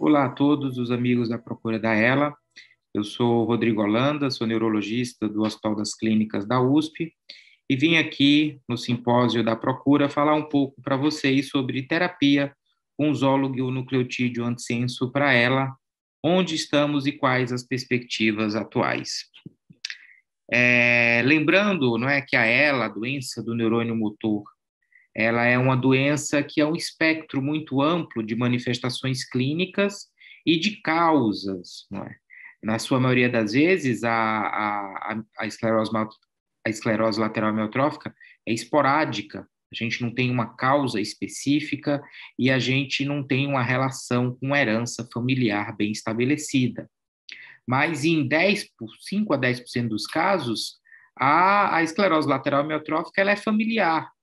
Olá a todos os amigos da Procura da Ela. Eu sou Rodrigo Holanda, sou neurologista do Hospital das Clínicas da USP e vim aqui no simpósio da Procura falar um pouco para vocês sobre terapia com zoologo-nucleotídeo antissenso para ela, onde estamos e quais as perspectivas atuais. Lembrando, não é, que a ELA, a doença do neurônio motor, ela é uma doença que é um espectro muito amplo de manifestações clínicas e de causas, não é? Na sua maioria das vezes, a esclerose lateral amiotrófica é esporádica, a gente não tem uma causa específica e a gente não tem uma relação com herança familiar bem estabelecida. Mas em 5 a 10% dos casos, a esclerose lateral amiotrófica ela é familiar,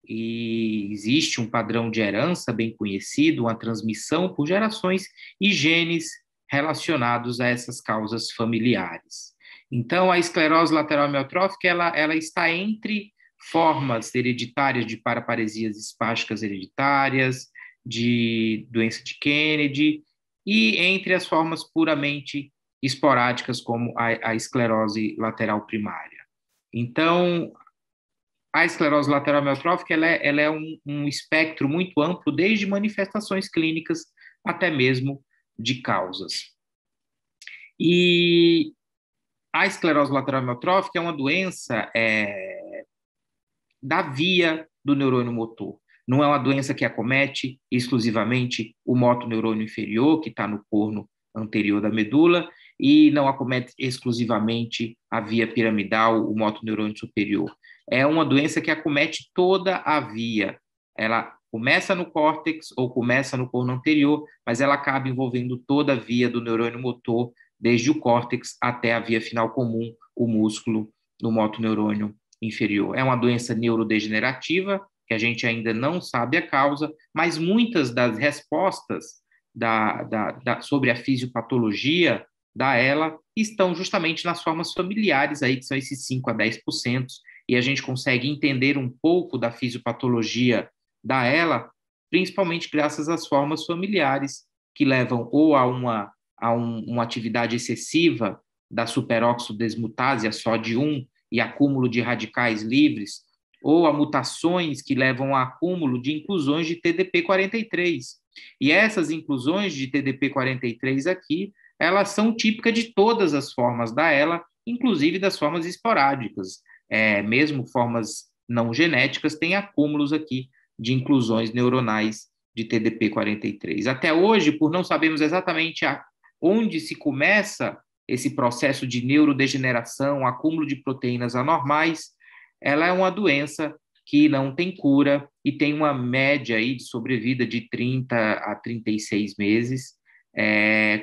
e existe um padrão de herança bem conhecido, uma transmissão por gerações e genes relacionados a essas causas familiares. Então, a esclerose lateral amiotrófica, ela está entre formas hereditárias de paraparesias espásticas hereditárias, de doença de Kennedy, e entre as formas puramente esporádicas, como a esclerose lateral primária. Então, a esclerose lateral amiotrófica ela é um espectro muito amplo, desde manifestações clínicas até mesmo de causas. E a esclerose lateral amiotrófica é uma doença da via do neurônio motor. Não é uma doença que acomete exclusivamente o motoneurônio inferior, que está no corno anterior da medula, e não acomete exclusivamente a via piramidal, o motoneurônio superior. É uma doença que acomete toda a via. Ela começa no córtex ou começa no corno anterior, mas ela acaba envolvendo toda a via do neurônio motor, desde o córtex até a via final comum, o músculo no motoneurônio inferior. É uma doença neurodegenerativa, que a gente ainda não sabe a causa, mas muitas das respostas sobre a fisiopatologia da ELA estão justamente nas formas familiares, aí, que são esses 5 a 10%, e a gente consegue entender um pouco da fisiopatologia da ELA, principalmente graças às formas familiares, que levam ou a uma atividade excessiva da superoxidesmutase, a SOD1, e acúmulo de radicais livres, ou a mutações que levam a acúmulo de inclusões de TDP43. E essas inclusões de TDP43 aqui, elas são típicas de todas as formas da ELA, inclusive das formas esporádicas. Mesmo formas não genéticas têm acúmulos aqui de inclusões neuronais de TDP43. Até hoje, por não sabermos exatamente onde se começa esse processo de neurodegeneração, acúmulo de proteínas anormais, ela é uma doença que não tem cura e tem uma média aí de sobrevida de 30 a 36 meses,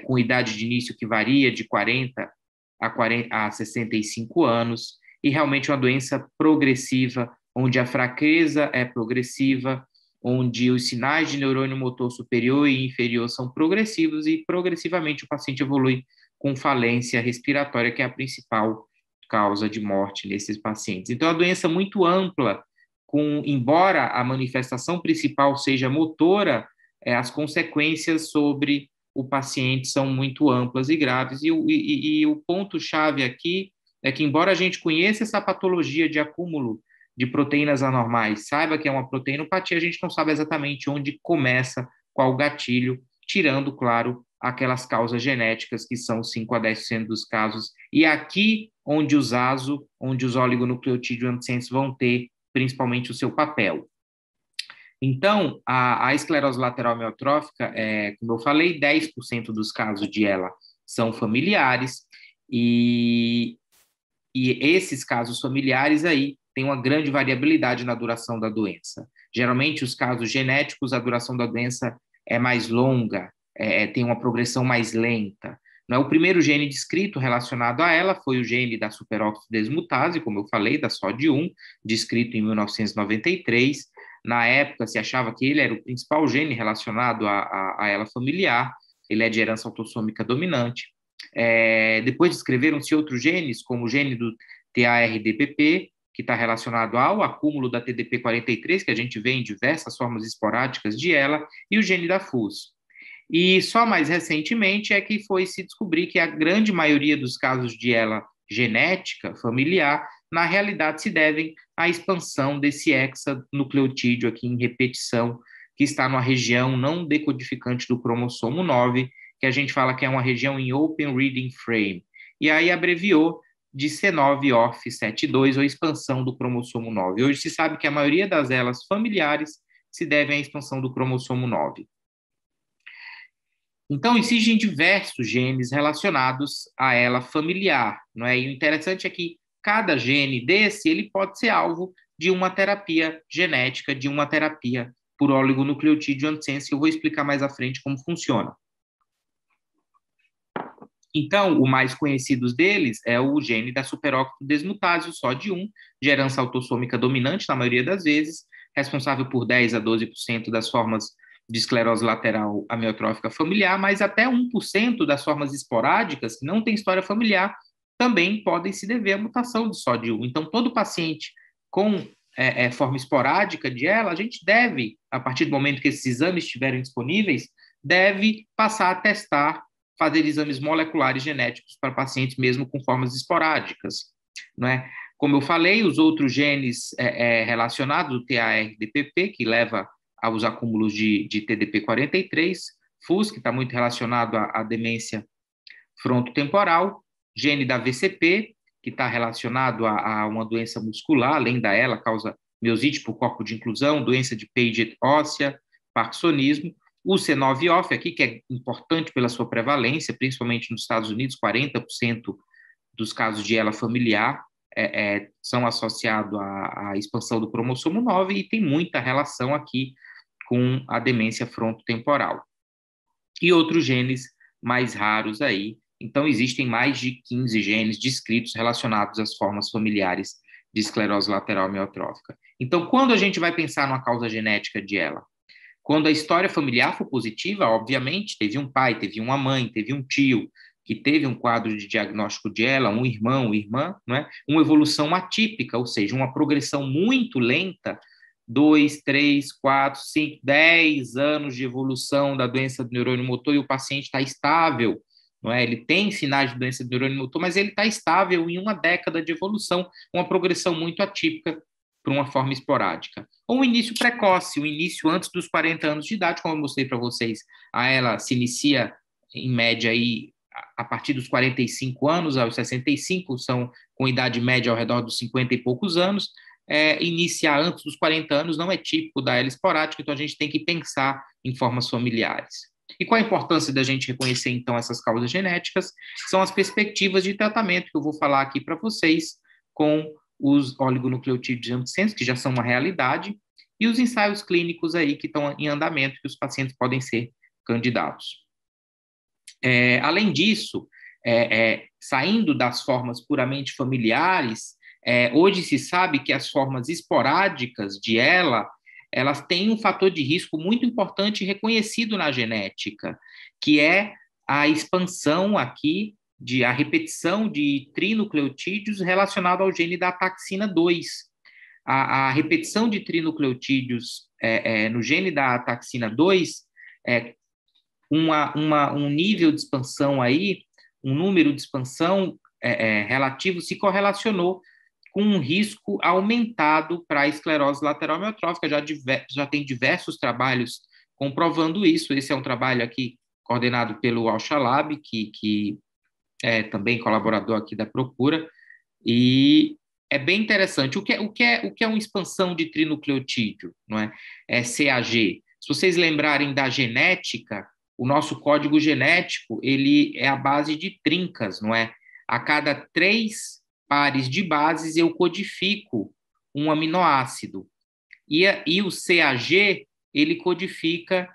com idade de início que varia de 40 a 65 anos, e realmente uma doença progressiva, onde a fraqueza é progressiva, onde os sinais de neurônio motor superior e inferior são progressivos e progressivamente o paciente evolui com falência respiratória, que é a principal causa de morte nesses pacientes. Então, é uma doença muito ampla, embora a manifestação principal seja motora, as consequências sobre o paciente são muito amplas e graves, e o ponto-chave aqui é que, embora a gente conheça essa patologia de acúmulo de proteínas anormais, saiba que é uma proteinopatia, a gente não sabe exatamente onde começa, qual gatilho, tirando, claro, aquelas causas genéticas que são 5 a 10% dos casos, e aqui onde os ASO, onde os oligonucleotídeos antissenso vão ter principalmente o seu papel. Então, a esclerose lateral amiotrófica, como eu falei, 10% dos casos de ela são familiares, e esses casos familiares aí têm uma grande variabilidade na duração da doença. Geralmente, os casos genéticos, a duração da doença é mais longa, tem uma progressão mais lenta. Não é? O primeiro gene descrito relacionado a ela foi o gene da superoxidesmutase, como eu falei, da SOD1, descrito em 1993. Na época, se achava que ele era o principal gene relacionado a ela familiar, ele é de herança autossômica dominante. Depois descreveram-se outros genes, como o gene do TARDPP, que está relacionado ao acúmulo da TDP43, que a gente vê em diversas formas esporádicas de ela, e o gene da FUS. E só mais recentemente é que foi se descobrir que a grande maioria dos casos de ELA genética familiar, na realidade, se devem à expansão desse hexanucleotídeo aqui em repetição, que está numa região não decodificante do cromossomo 9, que a gente fala que é uma região em Open Reading Frame. E aí abreviou de C9orf72, ou expansão do cromossomo 9. Hoje se sabe que a maioria das elas familiares se devem à expansão do cromossomo 9. Então, existem diversos genes relacionados a ela familiar, não é? E o interessante é que cada gene desse, ele pode ser alvo de uma terapia genética, de uma terapia por oligonucleotídeo antisense. Eu vou explicar mais à frente como funciona. Então, o mais conhecido deles é o gene da superóxido desmutase, só de um, de herança autossômica dominante, na maioria das vezes, responsável por 10 a 12% das formas de esclerose lateral amiotrófica familiar, mas até 1% das formas esporádicas, que não têm história familiar, também podem se dever à mutação de SOD1. Então, todo paciente com forma esporádica de ela, a gente deve, a partir do momento que esses exames estiverem disponíveis, deve passar a testar, fazer exames moleculares genéticos para pacientes mesmo com formas esporádicas, não é? Como eu falei, os outros genes relacionados, o TARDPP, que leva aos acúmulos de TDP43, FUS, que está muito relacionado à demência frontotemporal, gene da VCP, que está relacionado a uma doença muscular, além da ela, causa miosite por corpo de inclusão, doença de Paget óssea, parkinsonismo, o C9orf aqui, que é importante pela sua prevalência, principalmente nos Estados Unidos, 40% dos casos de ELA familiar são associados à expansão do cromossomo 9 e tem muita relação aqui com a demência frontotemporal. E outros genes mais raros aí. Então, existem mais de 15 genes descritos relacionados às formas familiares de esclerose lateral amiotrófica. Então, quando a gente vai pensar numa causa genética de ELA? Quando a história familiar for positiva, obviamente, teve um pai, teve uma mãe, teve um tio que teve um quadro de diagnóstico de ELA, um irmão, irmã, não é? Uma evolução atípica, ou seja, uma progressão muito lenta, 2, 3, 4, 5, 10 anos de evolução da doença do neurônio motor e o paciente está estável, não é? Ele tem sinais de doença do neurônio motor, mas ele está estável em uma década de evolução, uma progressão muito atípica para uma forma esporádica. Ou um início precoce, um início antes dos 40 anos de idade, como eu mostrei para vocês. Ela se inicia, em média, aí, a partir dos 45 anos aos 65, são com idade média ao redor dos 50 e poucos anos. Iniciar antes dos 40 anos não é típico da ELA esporádica, então a gente tem que pensar em formas familiares. E qual a importância da gente reconhecer, então, essas causas genéticas? São as perspectivas de tratamento que eu vou falar aqui para vocês com os oligonucleotídeos antisense, que já são uma realidade, e os ensaios clínicos aí que estão em andamento, que os pacientes podem ser candidatos. Além disso, saindo das formas puramente familiares, hoje se sabe que as formas esporádicas de ELA, elas têm um fator de risco muito importante reconhecido na genética, que é a expansão aqui a repetição de trinucleotídeos relacionado ao gene da ataxina 2. A repetição de trinucleotídeos no gene da ataxina 2 um nível de expansão aí, um número de expansão relativo se correlacionou com um risco aumentado para a esclerose lateral amiotrófica. Já tem diversos trabalhos comprovando isso. Esse é um trabalho aqui coordenado pelo Al-Shalab, que também colaborador aqui da Procura, e é bem interessante. O que é uma expansão de trinucleotídeo? Não é? CAG. Se vocês lembrarem da genética, o nosso código genético ele é a base de trincas, não é? A cada 3 pares de bases eu codifico um aminoácido. E o CAG, ele codifica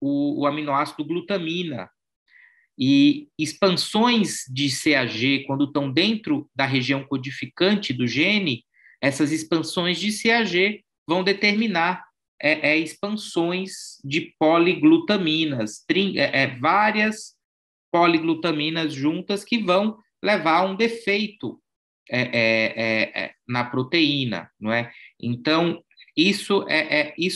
o aminoácido glutamina. E expansões de CAG, quando estão dentro da região codificante do gene, essas expansões de CAG vão determinar expansões de poliglutaminas, várias poliglutaminas juntas que vão levar a um defeito na proteína, não é? Então, isso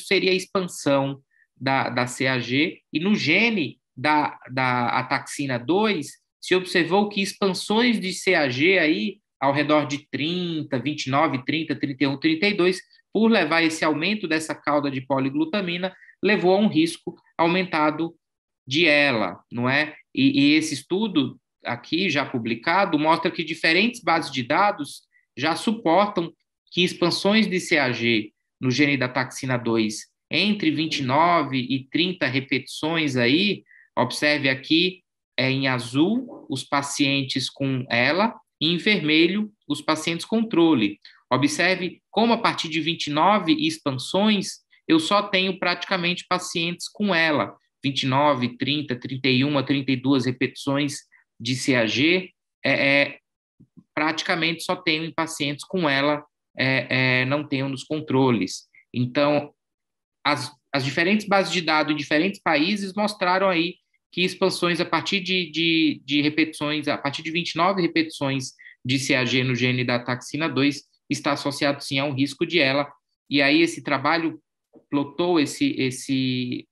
seria a expansão da CAG, e no gene da ataxina 2, se observou que expansões de CAG aí, ao redor de 30, 29, 30, 31, 32, por levar esse aumento dessa cauda de poliglutamina, levou a um risco aumentado de ELA, não é? E esse estudo aqui, já publicado, mostra que diferentes bases de dados já suportam que expansões de CAG no gene da taxina 2 entre 29 e 30 repetições aí, observe aqui, em azul, os pacientes com ELA, e em vermelho, os pacientes controle. Observe como a partir de 29 expansões, eu só tenho praticamente pacientes com ELA, 29, 30, 31, 32 repetições de CAG, praticamente só tenho em pacientes com ELA, não tenho nos controles. Então, as diferentes bases de dados em diferentes países mostraram aí que expansões a partir de repetições, a partir de 29 repetições de CAG no gene da taxina 2, está associado sim a um risco de ELA. E aí esse trabalho plotou esse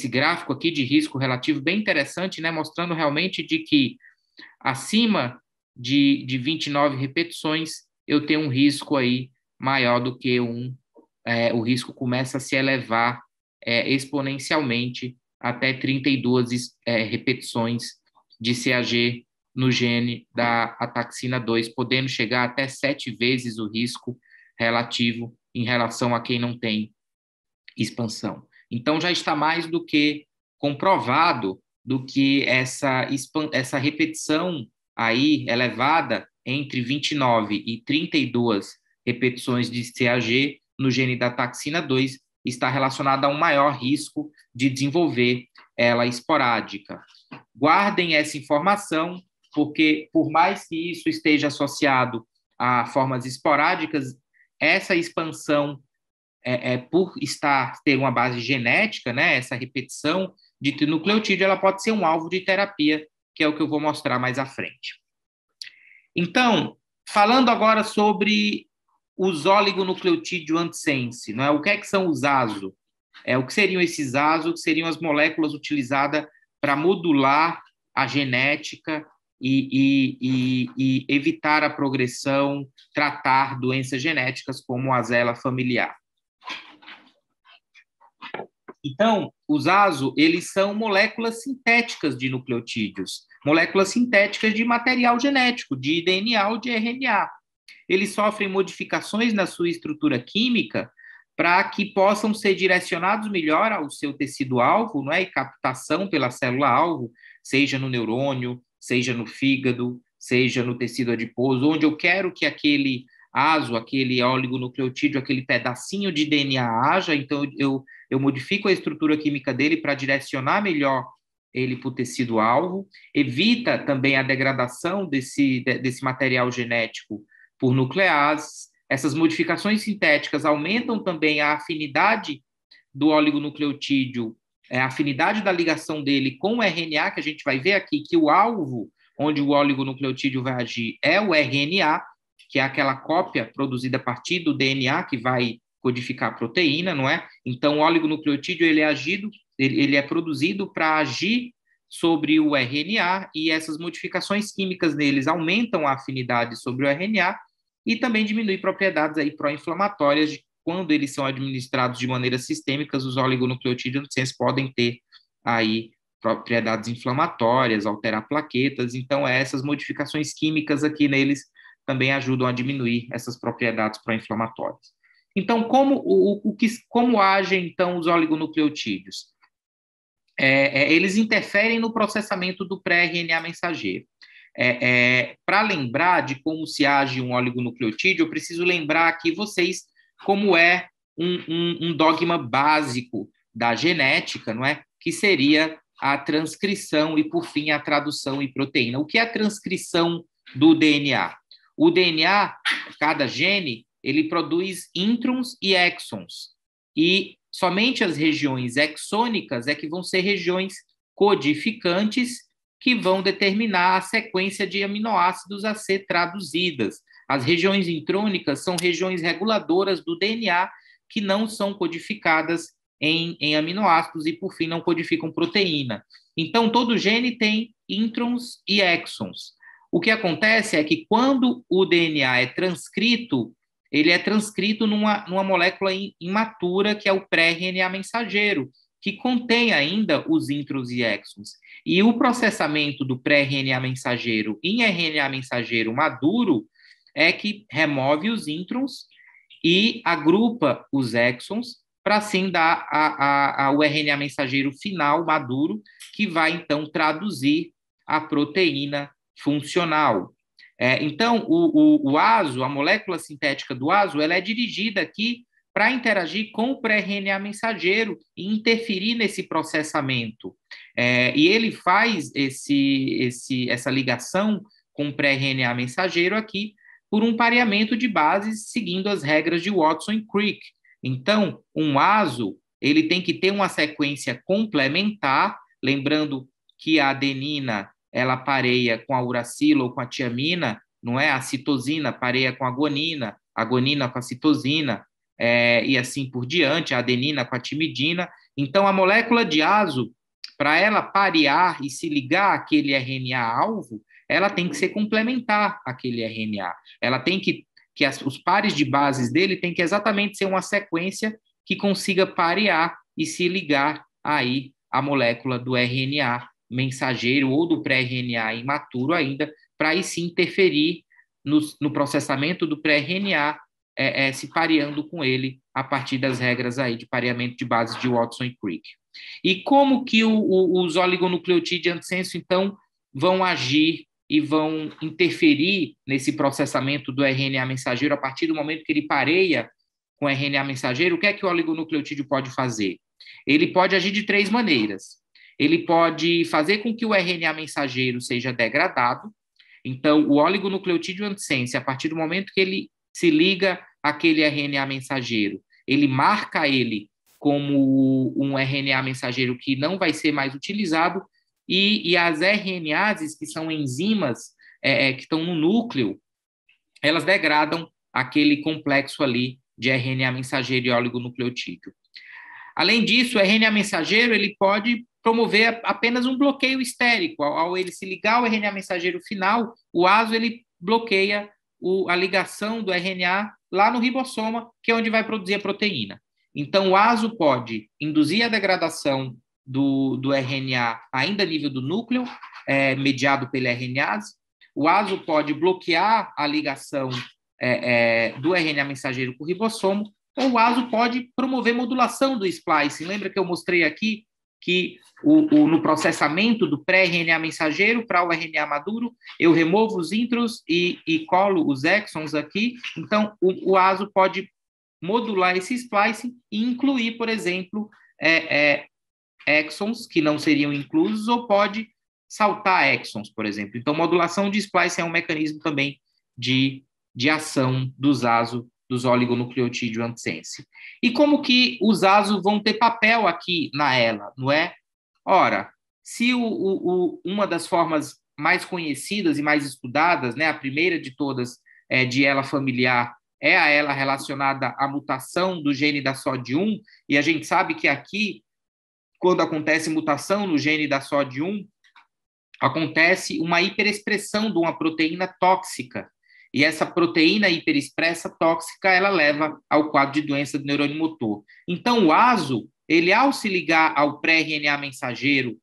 gráfico aqui de risco relativo bem interessante, né, mostrando realmente de que acima de 29 repetições eu tenho um risco aí maior do que o risco começa a se elevar exponencialmente até 32 repetições de CAG no gene da ataxina 2, podendo chegar até 7 vezes o risco relativo em relação a quem não tem expansão. Então, já está mais do que comprovado do que essa repetição aí elevada entre 29 e 32 repetições de CAG no gene da taxina 2 está relacionada a um maior risco de desenvolver ela esporádica. Guardem essa informação, porque por mais que isso esteja associado a formas esporádicas, essa expansão por ter uma base genética, né, essa repetição de trinucleotídeo, ela pode ser um alvo de terapia, que é o que eu vou mostrar mais à frente. Então, falando agora sobre os oligonucleotídeos antisense, não é? O que é que são os ASO? O que seriam esses ASO? O que seriam as moléculas utilizadas para modular a genética e evitar a progressão, tratar doenças genéticas como a zela familiar. Então, os ASO, eles são moléculas sintéticas de nucleotídeos, moléculas sintéticas de material genético, de DNA ou de RNA. Eles sofrem modificações na sua estrutura química para que possam ser direcionados melhor ao seu tecido-alvo, não é? E captação pela célula-alvo, seja no neurônio, seja no fígado, seja no tecido adiposo, onde eu quero que aquele ASO, aquele oligonucleotídeo, aquele pedacinho de DNA haja, então eu modifico a estrutura química dele para direcionar melhor ele para o tecido-alvo, evita também a degradação desse material genético por nucleases. Essas modificações sintéticas aumentam também a afinidade do oligonucleotídeo, a afinidade da ligação dele com o RNA, que a gente vai ver aqui que o alvo onde o oligonucleotídeo vai agir é o RNA, que é aquela cópia produzida a partir do DNA que vai codificar a proteína, não é? Então, o oligonucleotídeo ele é produzido para agir sobre o RNA, e essas modificações químicas neles aumentam a afinidade sobre o RNA e também diminui propriedades aí pró-inflamatórias. Quando eles são administrados de maneira sistêmica, os oligonucleotídeos podem ter aí propriedades inflamatórias, alterar plaquetas. Então, essas modificações químicas aqui neles também ajudam a diminuir essas propriedades pró-inflamatórias. Então, como agem, então, os oligonucleotídeos? Eles interferem no processamento do pré-RNA mensageiro. Para lembrar de como se age um oligonucleotídeo, eu preciso lembrar aqui vocês como é um dogma básico da genética, não é? Que seria a transcrição e, por fim, a tradução em proteína. O que é a transcrição do DNA? O DNA, cada gene, ele produz introns e exons. E somente as regiões exônicas é que vão ser regiões codificantes que vão determinar a sequência de aminoácidos a ser traduzidas. As regiões intrônicas são regiões reguladoras do DNA que não são codificadas em aminoácidos e, por fim, não codificam proteína. Então, todo gene tem introns e exons. O que acontece é que quando o DNA é transcrito, ele é transcrito numa molécula imatura, que é o pré-RNA mensageiro, que contém ainda os introns e exons. E o processamento do pré-RNA mensageiro em RNA mensageiro maduro é que remove os introns e agrupa os exons para assim dar ao RNA mensageiro final maduro, que vai então traduzir a proteína funcional. Então, o ASO, a molécula sintética do ASO, ela é dirigida aqui para interagir com o pré-RNA mensageiro e interferir nesse processamento. E ele faz essa ligação com o pré-RNA mensageiro aqui por um pareamento de bases seguindo as regras de Watson e Crick. Então, um ASO, ele tem que ter uma sequência complementar, lembrando que a adenina, ela pareia com a uracila ou com a tiamina, não é? A citosina pareia com a guanina com a citosina, e assim por diante, a adenina com a timidina. Então, a molécula de ASO, para ela parear e se ligar àquele RNA-alvo, ela tem que ser complementar àquele RNA. Ela tem que os pares de bases dele tem que exatamente ser uma sequência que consiga parear e se ligar aí à molécula do RNA mensageiro ou do pré-RNA imaturo ainda, para aí sim interferir no processamento do pré-RNA, se pareando com ele a partir das regras aí de pareamento de bases de Watson e Crick. E como que os oligonucleotídeos antissenso, então, vão agir e vão interferir nesse processamento do RNA mensageiro a partir do momento que ele pareia com o RNA mensageiro? O que é que o oligonucleotídeo pode fazer? Ele pode agir de 3 maneiras. Ele pode fazer com que o RNA mensageiro seja degradado. Então, o oligonucleotídeo antissense, a partir do momento que ele se liga àquele RNA mensageiro, ele marca ele como um RNA mensageiro que não vai ser mais utilizado, e as RNases, que são enzimas que estão no núcleo, elas degradam aquele complexo ali de RNA mensageiro e oligonucleotídeo. Além disso, o RNA mensageiro ele pode promover apenas um bloqueio estérico. Ao ele se ligar ao RNA mensageiro final, o ASO ele bloqueia a ligação do RNA lá no ribossoma, que é onde vai produzir a proteína. Então, o ASO pode induzir a degradação do RNA ainda a nível do núcleo, mediado pela RNase. O ASO pode bloquear a ligação do RNA mensageiro com o ribossomo, ou o ASO pode promover modulação do splicing. Lembra que eu mostrei aqui que no processamento do pré-RNA mensageiro para o RNA maduro, eu removo os introns e colo os exons aqui. Então, o ASO pode modular esse splicing e incluir, por exemplo, exons que não seriam inclusos, ou pode saltar exons, por exemplo. Então, modulação de splicing é um mecanismo também de ação dos ASO, dos oligonucleotídeos antissense. E como que os ASO vão ter papel aqui na ELA, não é? Ora, se uma das formas mais conhecidas e mais estudadas, né, a primeira de todas de ELA familiar, é a ELA relacionada à mutação do gene da SOD1, e a gente sabe que aqui, quando acontece mutação no gene da SOD1, acontece uma hiperexpressão de uma proteína tóxica, e essa proteína hiperexpressa tóxica, ela leva ao quadro de doença do neurônio motor. Então, o ASO, ele ao se ligar ao pré-RNA mensageiro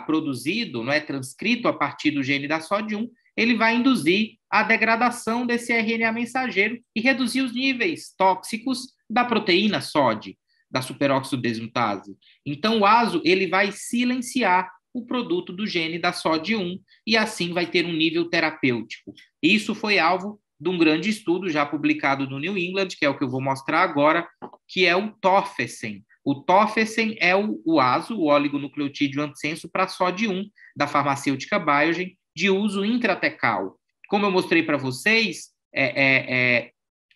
produzido, não é, transcrito a partir do gene da SOD1, ele vai induzir a degradação desse RNA mensageiro e reduzir os níveis tóxicos da proteína SOD, da superóxido desmutase. Então, o ASO, ele vai silenciar o produto do gene da SOD1 e assim vai ter um nível terapêutico. Isso foi alvo de um grande estudo já publicado no New England, que é o que eu vou mostrar agora, que é o Tofersen. O Tofersen é o ASO, o oligonucleotídeo antissenso para SOD1, da farmacêutica Biogen, de uso intratecal. Como eu mostrei para vocês,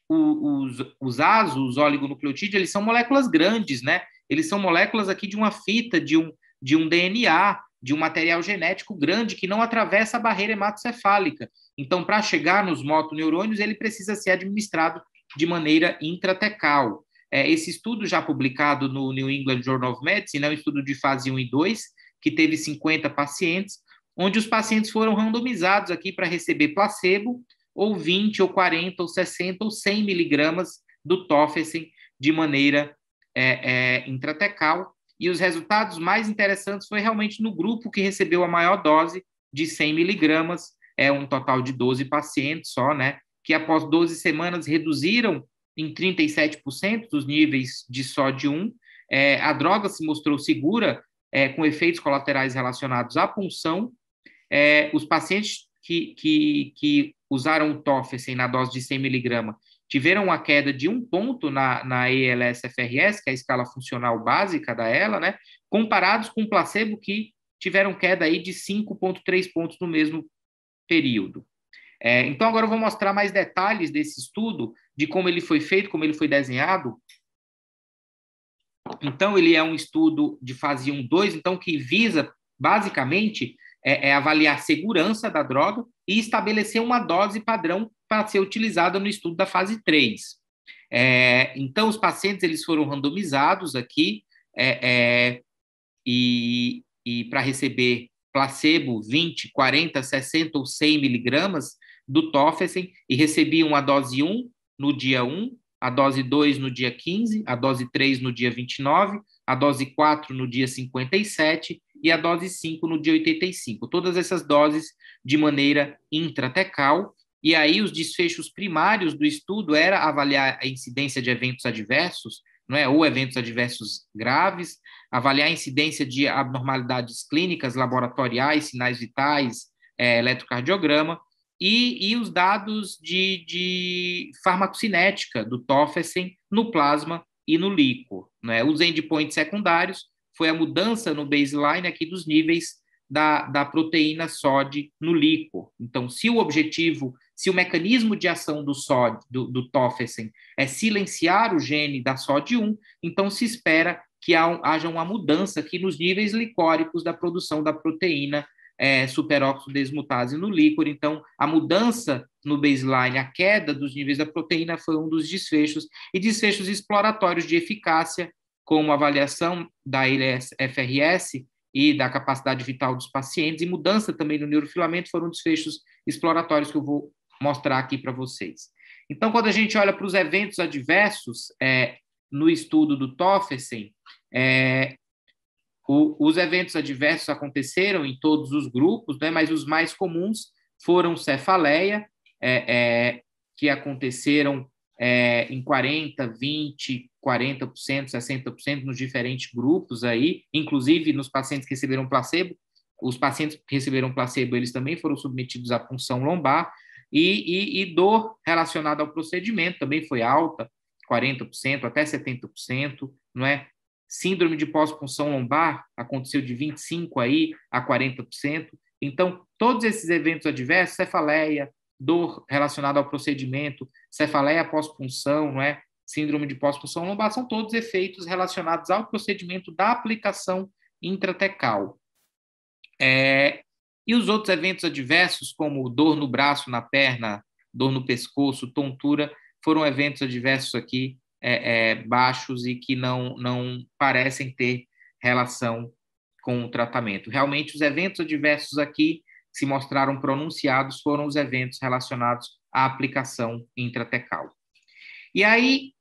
os ASO, os oligonucleotídeos, eles são moléculas grandes, né? Eles são moléculas aqui de uma fita, de um DNA, de um material genético grande que não atravessa a barreira hematocefálica. Então, para chegar nos motoneurônios, ele precisa ser administrado de maneira intratecal. esse estudo já publicado no New England Journal of Medicine é um estudo de fase 1 e 2, que teve 50 pacientes, onde os pacientes foram randomizados aqui para receber placebo, ou 20, ou 40, ou 60, ou 100 miligramas do Tofersen de maneira intratecal. E os resultados mais interessantes foi realmente no grupo que recebeu a maior dose de 100 miligramas, um total de 12 pacientes só, né, que após 12 semanas reduziram em 37% dos níveis de sódio 1. A droga se mostrou segura, com efeitos colaterais relacionados à punção. Os pacientes que usaram o Tofersen na dose de 100 miligramas tiveram uma queda de 1 ponto na ALSFRS, que é a escala funcional básica da ELA, né, comparados com o placebo, que tiveram queda aí de 5,3 pontos no mesmo período. Então, agora eu vou mostrar mais detalhes desse estudo, de como ele foi feito, como ele foi desenhado. Então, ele é um estudo de fase 1-2, então, que visa, basicamente, avaliar a segurança da droga e estabelecer uma dose padrão para ser utilizada no estudo da fase 3. Então, os pacientes eles foram randomizados aqui e para receber placebo 20, 40, 60 ou 100 miligramas do Tofersen, e recebiam a dose 1 no dia 1, a dose 2 no dia 15, a dose 3 no dia 29, a dose 4 no dia 57 e a dose 5 no dia 85. Todas essas doses de maneira intratecal. E aí os desfechos primários do estudo era avaliar a incidência de eventos adversos, não é, ou eventos adversos graves, avaliar a incidência de abnormalidades clínicas, laboratoriais, sinais vitais, eletrocardiograma, e os dados de farmacocinética do Tofersen no plasma e no líquor, né? Os endpoints secundários foi a mudança no baseline aqui dos níveis da proteína SOD no líquor. Então, se o mecanismo de ação do Tofersen é silenciar o gene da SOD1, então se espera que haja uma mudança aqui nos níveis licóricos da produção da proteína superóxido desmutase no líquor. Então, a mudança no baseline, a queda dos níveis da proteína foi um dos desfechos, e desfechos exploratórios de eficácia, como avaliação da ALSFRS e da capacidade vital dos pacientes, e mudança também no neurofilamento, foram desfechos exploratórios que eu vou mostrar aqui para vocês. Então, quando a gente olha para os eventos adversos no estudo do Tofersen, os eventos adversos aconteceram em todos os grupos, né, mas os mais comuns foram cefaleia, que aconteceram em 40%, 20%, 40%, 60% nos diferentes grupos aí, inclusive nos pacientes que receberam placebo. Os pacientes que receberam placebo, eles também foram submetidos à punção lombar, e dor relacionada ao procedimento também foi alta, 40%, até 70%, não é? Síndrome de pós-punção lombar aconteceu de 25% aí a 40%. Então, todos esses eventos adversos, cefaleia, dor relacionada ao procedimento, cefaleia pós-punção, não é? Síndrome de pós-punção lombar, são todos efeitos relacionados ao procedimento da aplicação intratecal. E os outros eventos adversos, como dor no braço, na perna, dor no pescoço, tontura, foram eventos adversos aqui baixos e que não parecem ter relação com o tratamento. Realmente, os eventos adversos aqui que se mostraram pronunciados foram os eventos relacionados à aplicação intratecal. E aí,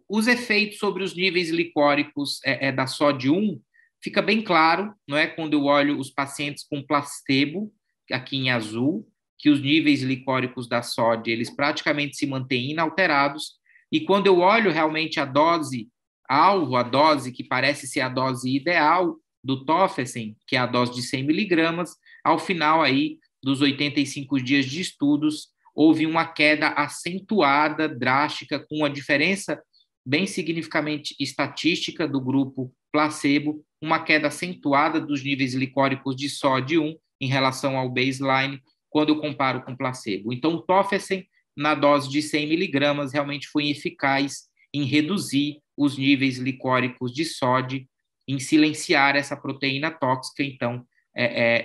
os efeitos sobre os níveis licóricos da SOD1 fica bem claro, não é, quando eu olho os pacientes com placebo, aqui em azul, que os níveis licóricos da SOD, eles praticamente se mantêm inalterados, e quando eu olho realmente a dose alvo, a dose que parece ser a dose ideal do Tofersen, que é a dose de 100 miligramas, ao final aí dos 85 dias de estudos, houve uma queda acentuada, drástica, com uma diferença bem significativamente estatística do grupo placebo, uma queda acentuada dos níveis licóricos de SOD1 em relação ao baseline, quando eu comparo com placebo. Então, o Tofersen, na dose de 100 miligramas, realmente foi eficaz em reduzir os níveis licóricos de SOD, em silenciar essa proteína tóxica, então,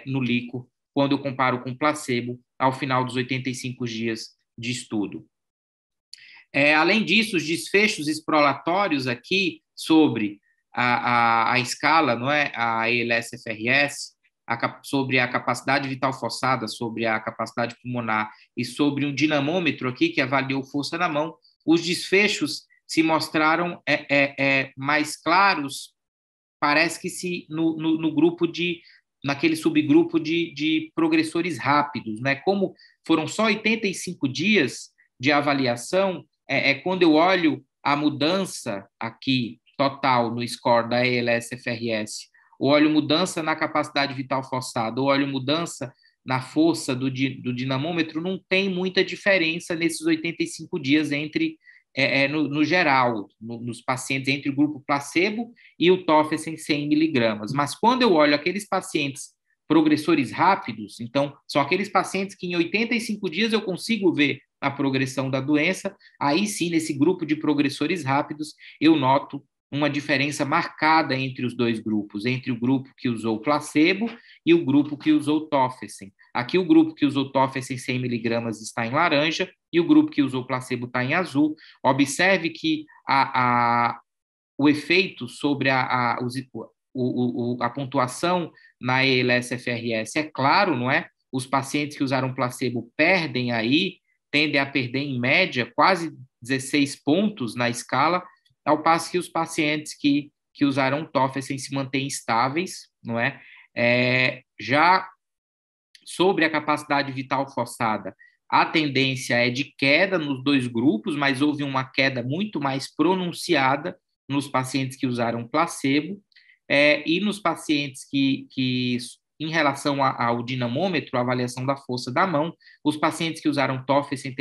no líquor, quando eu comparo com placebo, ao final dos 85 dias de estudo. Além disso, os desfechos exploratórios aqui sobre a escala, não é? A ALS-FRS, sobre a capacidade vital forçada, sobre a capacidade pulmonar e sobre um dinamômetro aqui que avaliou força na mão, os desfechos se mostraram mais claros, parece que no grupo naquele subgrupo de progressores rápidos, né? Como foram só 85 dias de avaliação, quando eu olho a mudança aqui total no score da ALS-FRS, ou olho mudança na capacidade vital forçada, ou olho mudança na força do dinamômetro, não tem muita diferença nesses 85 dias entre no geral, nos pacientes entre o grupo placebo e o Tofersen 100 miligramas. Mas quando eu olho aqueles pacientes progressores rápidos, então, são aqueles pacientes que em 85 dias eu consigo ver a progressão da doença, aí sim, nesse grupo de progressores rápidos, eu noto uma diferença marcada entre os dois grupos, entre o grupo que usou placebo e o grupo que usou Tofersen. Aqui o grupo que usou Tofersen 100 miligramas está em laranja e o grupo que usou placebo está em azul. Observe que o efeito sobre a pontuação na ELS-FRS é claro, não é? Os pacientes que usaram placebo perdem aí, tendem a perder em média quase 16 pontos na escala, ao passo que os pacientes que usaram Tofersen se mantêm estáveis, não é? Já sobre a capacidade vital forçada, a tendência é de queda nos dois grupos, mas houve uma queda muito mais pronunciada nos pacientes que usaram placebo, e nos pacientes que em relação ao dinamômetro, a avaliação da força da mão, os pacientes que usaram Tofersen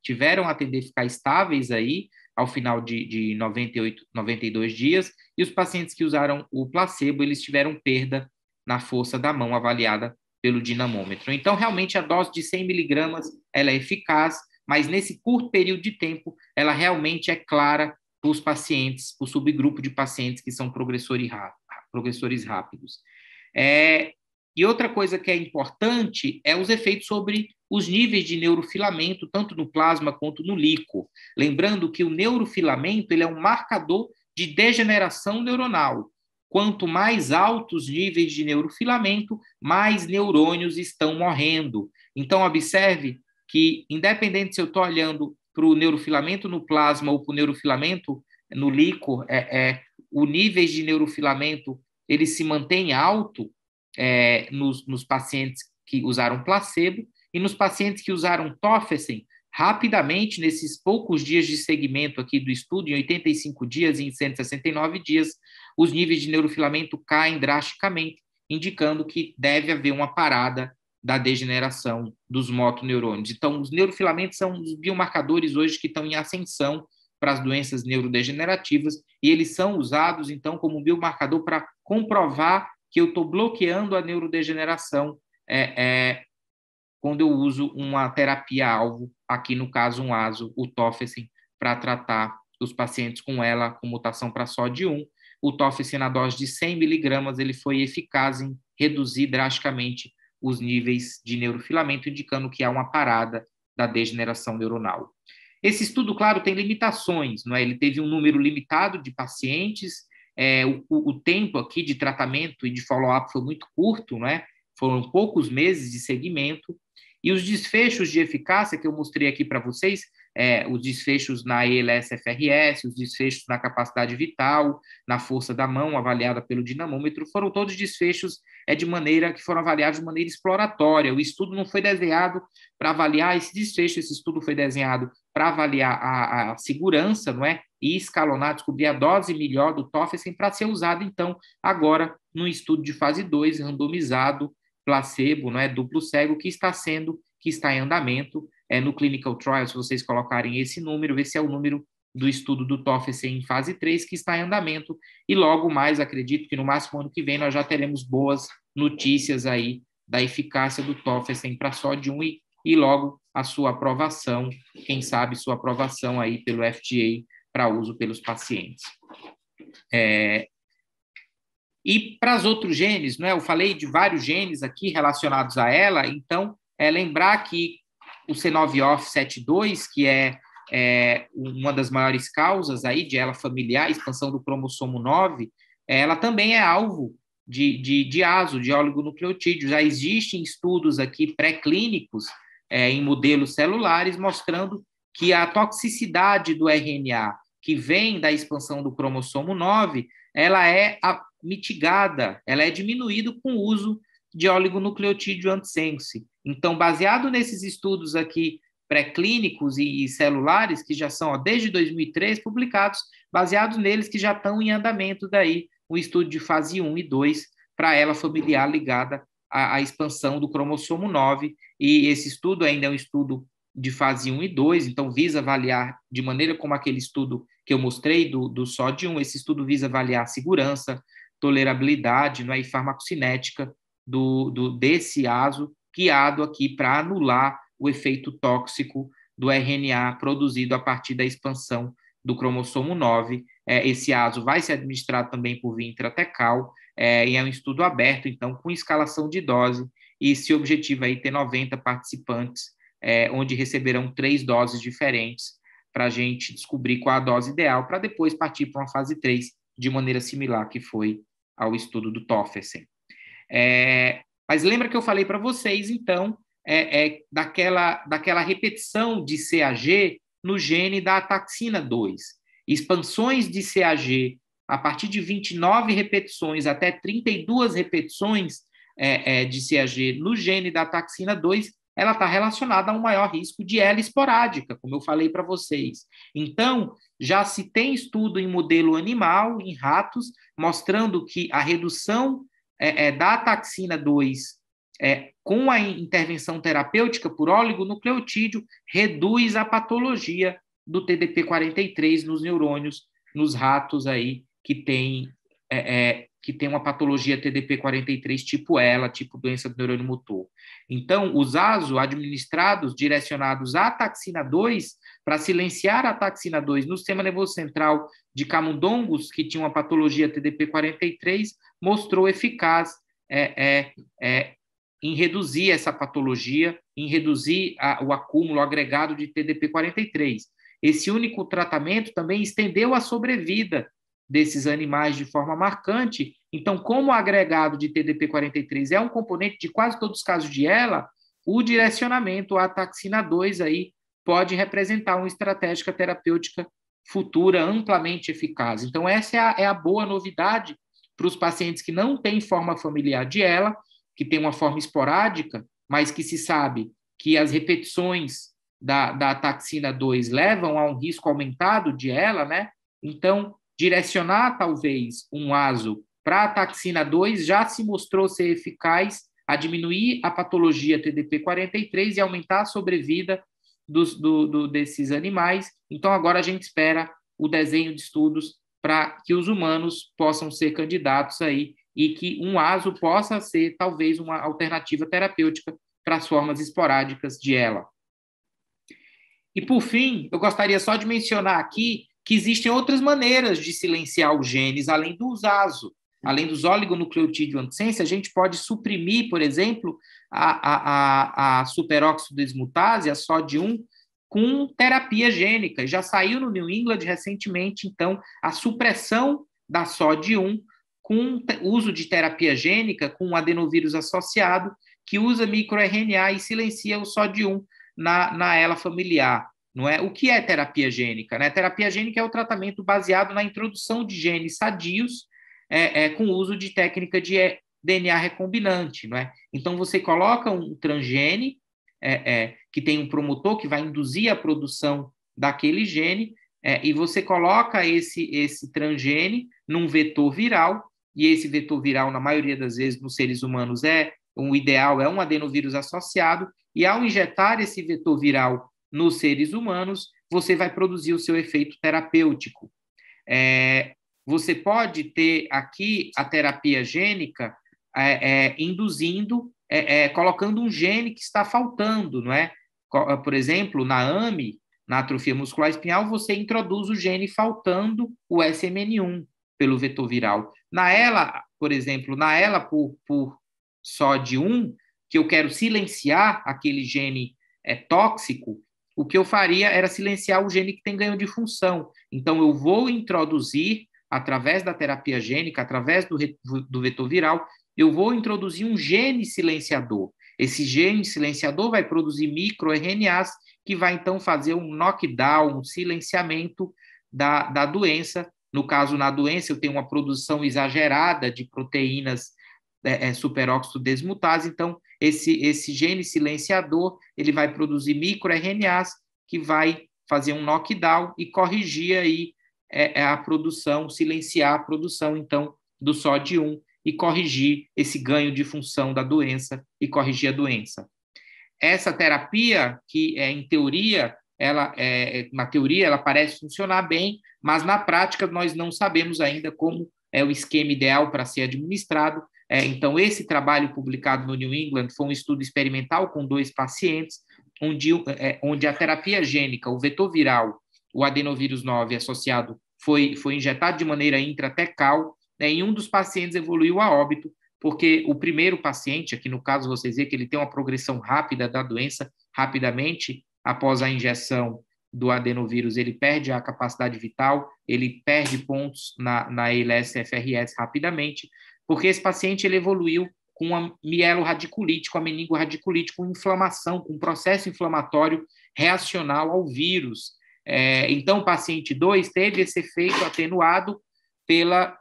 tiveram a tender a ficar estáveis aí, ao final de 92 dias, e os pacientes que usaram o placebo, eles tiveram perda na força da mão avaliada pelo dinamômetro. Então, realmente, a dose de 100 miligramas ela é eficaz, mas nesse curto período de tempo, ela realmente é clara para os pacientes, para o subgrupo de pacientes que são progressores rápidos. E outra coisa que é importante é os efeitos sobre os níveis de neurofilamento, tanto no plasma quanto no líquor. Lembrando que o neurofilamento ele é um marcador de degeneração neuronal. Quanto mais altos níveis de neurofilamento, mais neurônios estão morrendo. Então, observe que, independente se eu estou olhando para o neurofilamento no plasma ou para o neurofilamento no líquor, o nível de neurofilamento ele se mantém alto nos pacientes que usaram placebo, e nos pacientes que usaram Tofersen, rapidamente, nesses poucos dias de segmento aqui do estudo, em 85 dias e em 169 dias, os níveis de neurofilamento caem drasticamente, indicando que deve haver uma parada da degeneração dos motoneurônios. Então, os neurofilamentos são os biomarcadores hoje que estão em ascensão para as doenças neurodegenerativas, e eles são usados, então, como um biomarcador para comprovar que eu estou bloqueando a neurodegeneração quando eu uso uma terapia-alvo, aqui no caso um ASO, o Tofersen, para tratar os pacientes com ela com mutação para SOD1. O Tofersen na dose de 100 miligramas ele foi eficaz em reduzir drasticamente os níveis de neurofilamento, indicando que há uma parada da degeneração neuronal. Esse estudo, claro, tem limitações, não é? Ele teve um número limitado de pacientes, o tempo aqui de tratamento e de follow-up foi muito curto, não é? Foram poucos meses de segmento, e os desfechos de eficácia que eu mostrei aqui para vocês, os desfechos na ELS-FRS, os desfechos na capacidade vital, na força da mão avaliada pelo dinamômetro, foram todos desfechos de maneira que foram avaliados de maneira exploratória. O estudo não foi desenhado para avaliar esse desfecho, esse estudo foi desenhado para avaliar a segurança, não é? E escalonar, descobrir a dose melhor do Tofersen para ser usado, então, agora, num estudo de fase 2, randomizado, placebo, não é, duplo cego, que está em andamento, no clinical trial, se vocês colocarem esse número, esse é o número do estudo do Tofersen em fase 3, que está em andamento, e logo mais, acredito que no máximo ano que vem, nós já teremos boas notícias aí da eficácia do Tofersen para SOD1 e logo a sua aprovação, quem sabe sua aprovação aí pelo FDA para uso pelos pacientes. E para os outros genes, né, eu falei de vários genes aqui relacionados a ela, então, lembrar que o C9orf72, que é uma das maiores causas aí de ELA familiar, expansão do cromossomo 9, ela também é alvo de ASO, de oligonucleotídeo. Já existem estudos aqui pré-clínicos em modelos celulares mostrando que a toxicidade do RNA que vem da expansão do cromossomo 9, ela é mitigada, ela é diminuída com o uso de oligonucleotídeo antisense. Então, baseado nesses estudos aqui pré-clínicos e celulares, que já são desde 2003 publicados, baseados neles que já estão em andamento daí, um estudo de fase 1 e 2 para ela familiar ligada à expansão do cromossomo 9, e esse estudo ainda é um estudo de fase 1 e 2, então visa avaliar, de maneira como aquele estudo que eu mostrei do SOD1, esse estudo visa avaliar a segurança, tolerabilidade, e farmacocinética desse ASO, guiado aqui para anular o efeito tóxico do RNA produzido a partir da expansão do cromossomo 9. Esse ASO vai ser administrado também por via intratecal, e é um estudo aberto, então, com escalação de dose, e se objetiva aí ter 90 participantes, onde receberão 3 doses diferentes, para a gente descobrir qual a dose ideal, para depois partir para uma fase 3, de maneira similar que foi ao estudo do Toffersen. Mas lembra que eu falei para vocês, então, daquela repetição de CAG no gene da ataxina 2. Expansões de CAG a partir de 29 repetições até 32 repetições de CAG no gene da ataxina 2, ela está relacionada a um maior risco de ELA esporádica, como eu falei para vocês. Então, já se tem estudo em modelo animal, em ratos, mostrando que a redução da ataxina 2 com a intervenção terapêutica por oligonucleotídeo reduz a patologia do TDP-43 nos neurônios, nos ratos aí que tem uma patologia TDP-43 tipo ELA, tipo doença do neurônio motor. Então, os ASO administrados, direcionados à ataxina 2, para silenciar a ataxina 2 no sistema nervoso central de camundongos, que tinha uma patologia TDP-43, mostrou eficaz em reduzir essa patologia, em reduzir o acúmulo agregado de TDP-43. Esse único tratamento também estendeu a sobrevida desses animais de forma marcante. Então, como o agregado de TDP-43 é um componente de quase todos os casos de ELA, o direcionamento à ataxina 2 aí pode representar uma estratégia terapêutica futura amplamente eficaz. Então, essa é a boa novidade para os pacientes que não têm forma familiar de ELA, que tem uma forma esporádica, mas que se sabe que as repetições da ataxina 2 levam a um risco aumentado de ELA, né? Então, direcionar, talvez, um ASO para a ataxina 2 já se mostrou ser eficaz a diminuir a patologia TDP-43 e aumentar a sobrevida desses animais. Então, agora a gente espera o desenho de estudos para que os humanos possam ser candidatos aí e que um ASO possa ser, talvez, uma alternativa terapêutica para as formas esporádicas de ELA. E, por fim, eu gostaria só de mencionar aqui que existem outras maneiras de silenciar os genes, além dos ASO. Além dos oligonucleotídeos antisense, a gente pode suprimir, por exemplo, a superóxido desmutase, a SOD1, com terapia gênica. Já saiu no New England recentemente, então, a supressão da SOD1 com uso de terapia gênica, com um adenovírus associado, que usa microRNA e silencia o SOD1 na ELA familiar. Não é? O que é terapia gênica? Né? Terapia gênica é o tratamento baseado na introdução de genes sadios com o uso de técnica de DNA recombinante. Não é? Então, você coloca um transgene que tem um promotor que vai induzir a produção daquele gene, e você coloca esse transgene num vetor viral, e esse vetor viral, na maioria das vezes, nos seres humanos, o ideal é um adenovírus associado, e ao injetar esse vetor viral nos seres humanos, você vai produzir o seu efeito terapêutico. Você pode ter aqui a terapia gênica induzindo, colocando um gene que está faltando, não é? Por exemplo, na AME, na atrofia muscular espinhal, você introduz o gene faltando o SMN1 pelo vetor viral. Na ELA, por exemplo, na ELA por SOD1, que eu quero silenciar aquele gene tóxico, o que eu faria era silenciar o gene que tem ganho de função. Então, eu vou introduzir, através da terapia gênica, através do vetor viral, eu vou introduzir um gene silenciador. Esse gene silenciador vai produzir microRNAs que vai, então, fazer um knockdown, um silenciamento da doença. No caso, na doença, eu tenho uma produção exagerada de proteínas superóxido desmutase, então, esse gene silenciador, ele vai produzir microRNAs que vai fazer um knockdown e corrigir aí a produção, silenciar a produção, então, do SOD1 e corrigir esse ganho de função da doença e corrigir a doença. Essa terapia, que em teoria, na teoria, ela parece funcionar bem, mas na prática nós não sabemos ainda como é o esquema ideal para ser administrado. Então, esse trabalho publicado no New England foi um estudo experimental com 2 pacientes, onde a terapia gênica, o vetor viral, o adenovírus 9 associado, foi injetado de maneira intratecal, né, e um dos pacientes evoluiu a óbito, porque o primeiro paciente, aqui no caso vocês veem que ele tem uma progressão rápida da doença, rapidamente, após a injeção do adenovírus, ele perde a capacidade vital, ele perde pontos na ALS-FRS rapidamente, porque esse paciente ele evoluiu com uma mielorradiculite, com a meningorradiculite, com inflamação, com um processo inflamatório reacional ao vírus. Então, o paciente 2 teve esse efeito atenuado pela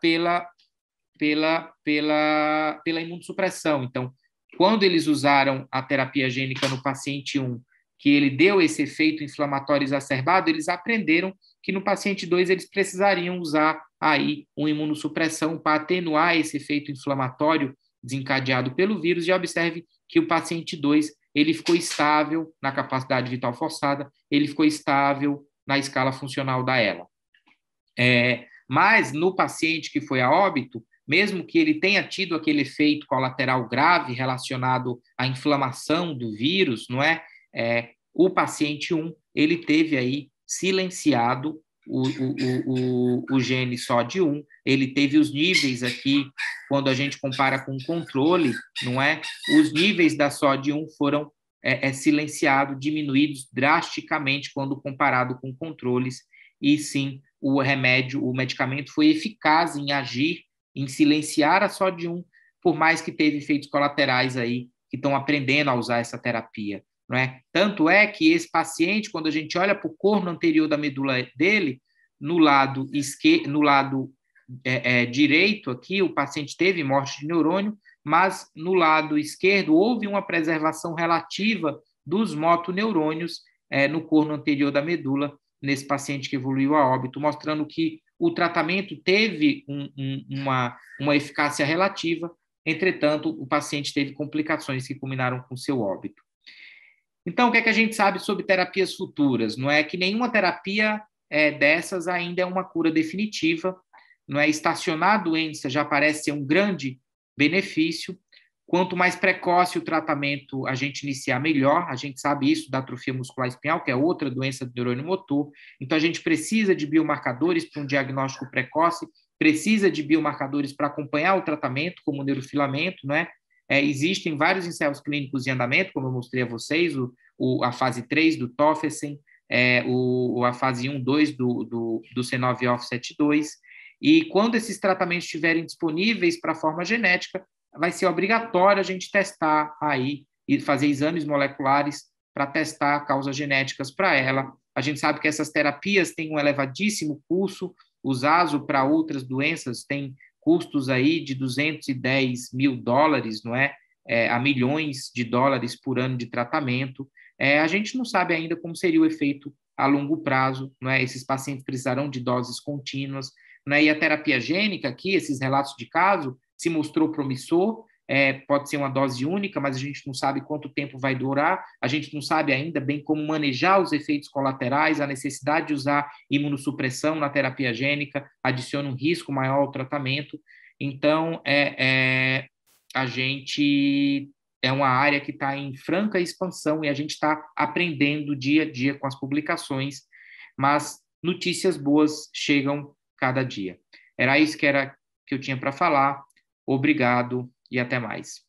imunossupressão. Então, quando eles usaram a terapia gênica no paciente 1, que ele deu esse efeito inflamatório exacerbado, eles aprenderam que no paciente 2 eles precisariam usar aí uma imunossupressão para atenuar esse efeito inflamatório desencadeado pelo vírus, e observe que o paciente 2 ele ficou estável na capacidade vital forçada, ele ficou estável na escala funcional da ELA. Mas no paciente que foi a óbito, mesmo que ele tenha tido aquele efeito colateral grave relacionado à inflamação do vírus, não é? O paciente 1, ele teve aí silenciado o gene SOD1, ele teve os níveis aqui, quando a gente compara com o controle, não é? Os níveis da SOD1 foram silenciados, diminuídos drasticamente quando comparado com controles, e sim, o medicamento foi eficaz em agir, em silenciar a SOD1, por mais que teve efeitos colaterais aí, que estão aprendendo a usar essa terapia. Não é? Tanto é que esse paciente, quando a gente olha para o corno anterior da medula dele, no lado direito aqui, o paciente teve morte de neurônio, mas no lado esquerdo houve uma preservação relativa dos motoneurônios no corno anterior da medula, nesse paciente que evoluiu a óbito, mostrando que o tratamento teve uma eficácia relativa, entretanto, o paciente teve complicações que culminaram com seu óbito. Então, o que é que a gente sabe sobre terapias futuras? Não é que nenhuma terapia dessas ainda é uma cura definitiva, não é? Estacionar a doença já parece ser um grande benefício. Quanto mais precoce o tratamento a gente iniciar, melhor. A gente sabe isso da atrofia muscular espinhal, que é outra doença do neurônio motor. Então, a gente precisa de biomarcadores para um diagnóstico precoce, precisa de biomarcadores para acompanhar o tratamento, como o neurofilamento, não é? Existem vários ensaios clínicos em andamento, como eu mostrei a vocês, a fase 3 do Tofersen, a fase 1, 2 do C9orf72, e quando esses tratamentos estiverem disponíveis para a forma genética, vai ser obrigatório a gente testar aí e fazer exames moleculares para testar causas genéticas para ela. A gente sabe que essas terapias têm um elevadíssimo custo, os ASO para outras doenças têm custos aí de $210 mil, não é? A milhões de dólares por ano de tratamento. A gente não sabe ainda como seria o efeito a longo prazo, não é? Esses pacientes precisarão de doses contínuas, não é? E a terapia gênica aqui, esses relatos de caso, se mostrou promissor, pode ser uma dose única, mas a gente não sabe quanto tempo vai durar, a gente não sabe ainda bem como manejar os efeitos colaterais, a necessidade de usar imunossupressão na terapia gênica adiciona um risco maior ao tratamento. Então, a gente é uma área que está em franca expansão e a gente está aprendendo dia a dia com as publicações, mas notícias boas chegam cada dia. Era isso que eu tinha para falar. Obrigado e até mais.